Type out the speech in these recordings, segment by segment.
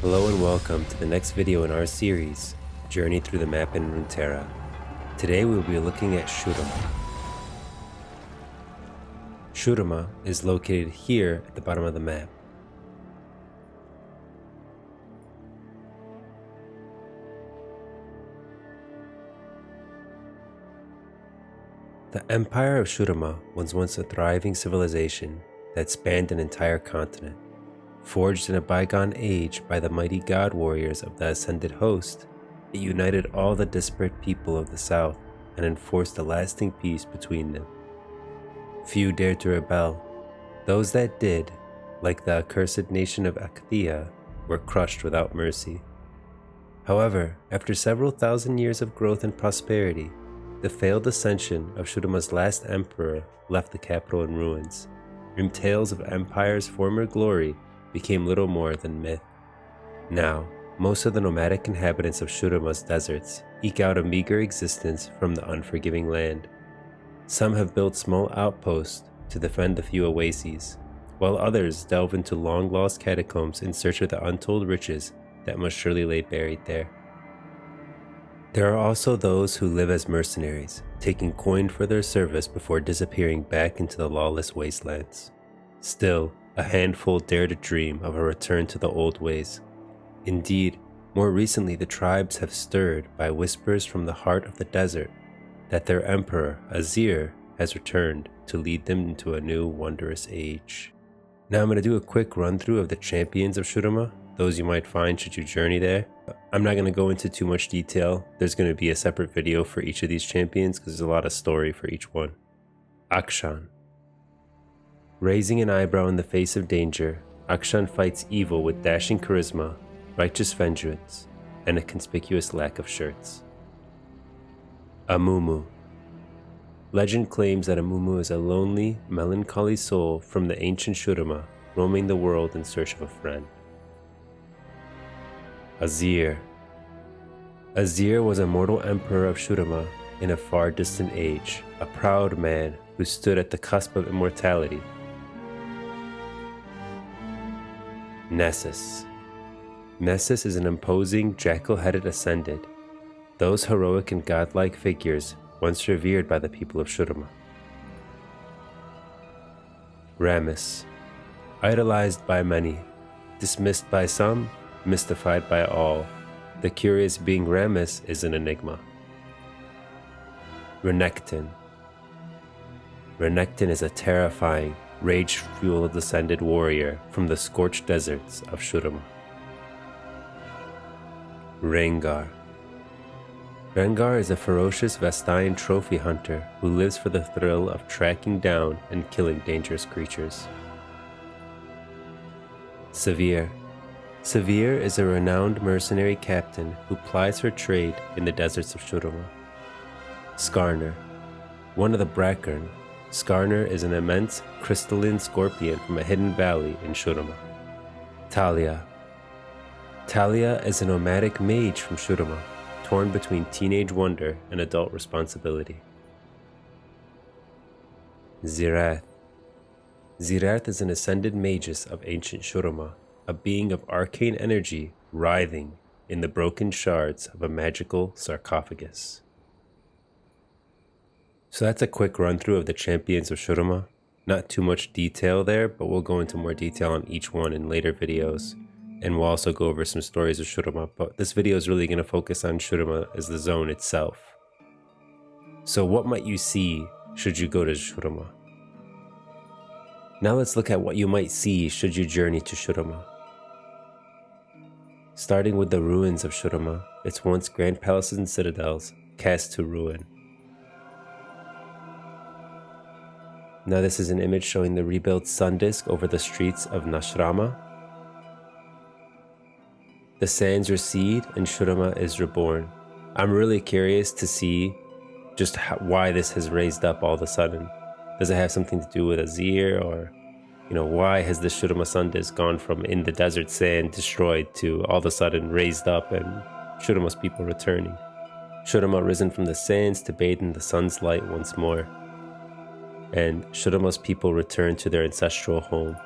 Hello and welcome to the next video in our series, Journey Through the Map in Runterra. Today we will be looking at Shurima. Shurima is located here at the bottom of the map. The Empire of Shurima was once a thriving civilization that spanned an entire continent. Forged in a bygone age by the mighty god warriors of the Ascended Host, it united all the disparate people of the south and enforced a lasting peace between them. Few dared to rebel. Those that did, like the accursed nation of Akthia, were crushed without mercy. However, after several thousand years of growth and prosperity, the failed ascension of Shurima's last emperor left the capital in ruins, and tales of empire's former glory became little more than myth. Now, most of the nomadic inhabitants of Shurima's deserts eke out a meager existence from the unforgiving land. Some have built small outposts to defend the few oases, while others delve into long-lost catacombs in search of the untold riches that must surely lay buried there. There are also those who live as mercenaries, taking coin for their service before disappearing back into the lawless wastelands. Still, a handful dare to dream of a return to the old ways. Indeed, more recently the tribes have stirred by whispers from the heart of the desert that their emperor, Azir, has returned to lead them into a new wondrous age. Now I'm going to do a quick run through of the champions of Shurima, those you might find should you journey there. I'm not going to go into too much detail. There's going to be a separate video for each of these champions because there's a lot of story for each one. Akshan. Raising an eyebrow in the face of danger, Akshan fights evil with dashing charisma, righteous vengeance, and a conspicuous lack of shirts. Amumu. Legend claims that Amumu is a lonely, melancholy soul from the ancient Shurima, roaming the world in search of a friend. Azir. Azir was a mortal emperor of Shurima in a far distant age, a proud man who stood at the cusp of immortality. Nessus. Nessus is an imposing, jackal-headed ascended, those heroic and godlike figures once revered by the people of Shurima. Rammus. Idolized by many, dismissed by some, mystified by all, the curious being Rammus is an enigma. Renekton. Renekton is a terrifying, rage-fueled ascended warrior from the scorched deserts of Shurima. Rengar. Rengar is a ferocious Vestian trophy hunter who lives for the thrill of tracking down and killing dangerous creatures. Severe. Severe is a renowned mercenary captain who plies her trade in the deserts of Shurima. Skarner. One of the Brackern, Skarner is an immense crystalline scorpion from a hidden valley in Shurima. Talia. Talia is a nomadic mage from Shurima, torn between teenage wonder and adult responsibility. Zirath. Zirath is an ascended magus of ancient Shurima, a being of arcane energy writhing in the broken shards of a magical sarcophagus. So that's a quick run through of the champions of Shurima. Not too much detail there, but we'll go into more detail on each one in later videos. And we'll also go over some stories of Shurima, but this video is really going to focus on Shurima as the zone itself. So what might you see should you go to Shurima? Now let's look at what you might see should you journey to Shurima. Starting with the ruins of Shurima, its once grand palaces and citadels, cast to ruin. Now this is an image showing the rebuilt sun disk over the streets of Nashrama. The sands recede and Shurima is reborn. I'm really curious to see just why this has raised up all of a sudden. Does it have something to do with Azir, or why has the Shurima sun disk gone from in the desert sand destroyed to all of a sudden raised up and Shurima's people returning? Shurima risen from the sands to bathe in the sun's light once more, and Shurima's people return to their ancestral home.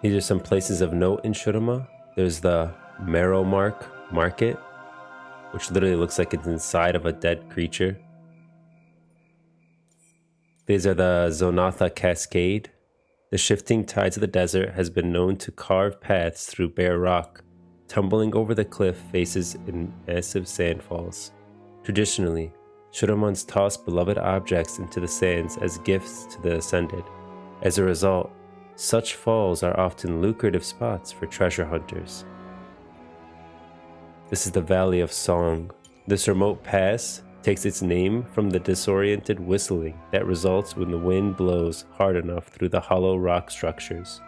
These are some places of note in Shurima. There's the Marrowmark Market, which literally looks like it's inside of a dead creature. These are the Zonatha Cascade. The shifting tides of the desert has been known to carve paths through bare rock, tumbling over the cliff faces in massive sandfalls. Traditionally, Shurimans toss beloved objects into the sands as gifts to the ascended. As a result, such falls are often lucrative spots for treasure hunters. This is the Valley of Song. This remote pass takes its name from the disoriented whistling that results when the wind blows hard enough through the hollow rock structures.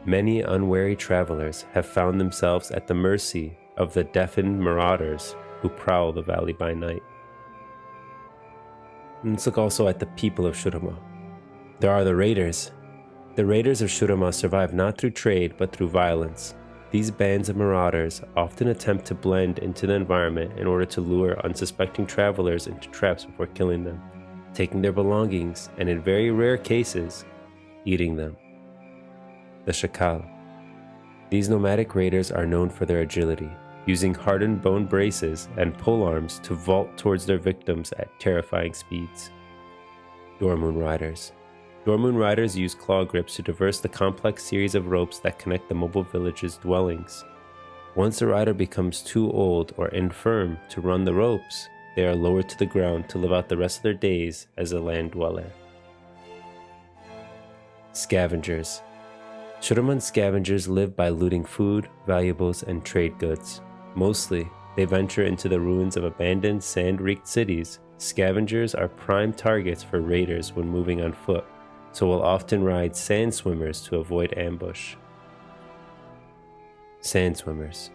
Many unwary travelers have found themselves at the mercy of the deafened marauders who prowl the valley by night. And let's look also at the people of Shurima. There are the raiders. The raiders of Shurima survive not through trade but through violence. These bands of marauders often attempt to blend into the environment in order to lure unsuspecting travelers into traps before killing them, taking their belongings, and in very rare cases, eating them. The Shakal. These nomadic raiders are known for their agility, using hardened bone braces and polearms to vault towards their victims at terrifying speeds. Dormoon Riders. Dormoon Riders use claw grips to traverse the complex series of ropes that connect the mobile village's dwellings. Once a rider becomes too old or infirm to run the ropes, they are lowered to the ground to live out the rest of their days as a land dweller. Scavengers. Shuriman scavengers live by looting food, valuables, and trade goods. Mostly, they venture into the ruins of abandoned, sand-reeked cities. Scavengers are prime targets for raiders when moving on foot, so will often ride sand swimmers to avoid ambush. Sand swimmers.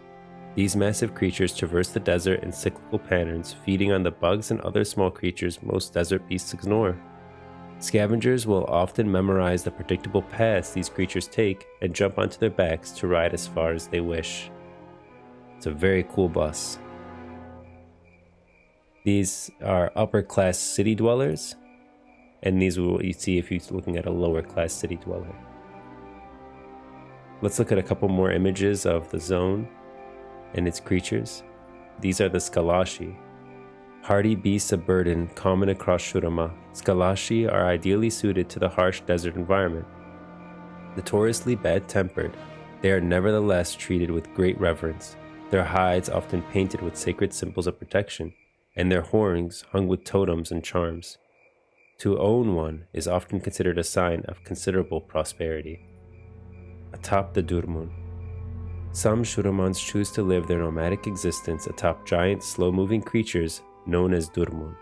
These massive creatures traverse the desert in cyclical patterns, feeding on the bugs and other small creatures most desert beasts ignore. Scavengers will often memorize the predictable paths these creatures take and jump onto their backs to ride as far as they wish. It's a very cool bus. These are upper class city dwellers, and these are what you see if you're looking at a lower class city dweller. Let's look at a couple more images of the zone and its creatures. These are the Skalashi. Hardy beasts of burden common across Shurima, Skalashi are ideally suited to the harsh desert environment. Notoriously bad-tempered, they are nevertheless treated with great reverence, their hides often painted with sacred symbols of protection, and their horns hung with totems and charms. To own one is often considered a sign of considerable prosperity. Atop the Dormoon. Some Shurimans choose to live their nomadic existence atop giant, slow-moving creatures known as Dormoon.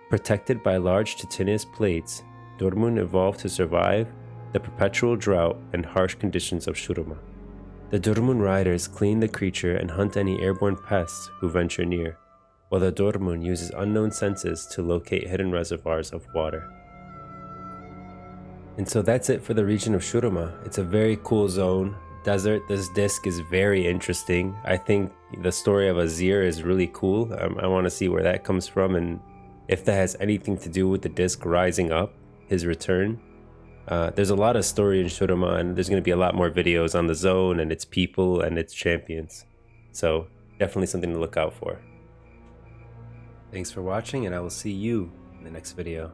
Protected by large chitinous plates, Dormoon evolved to survive the perpetual drought and harsh conditions of Shurima. The Dormoon riders clean the creature and hunt any airborne pests who venture near, while the Dormoon uses unknown senses to locate hidden reservoirs of water. And so that's it for the region of Shurima. It's a very cool zone. Desert, this disc is very interesting. I think the story of Azir is really cool. I want to see where that comes from and if that has anything to do with the disc rising up, his return. There's a lot of story in Shurima, and there's going to be a lot more videos on the zone and its people and its champions. So definitely something to look out for. Thanks for watching, and I will see you in the next video.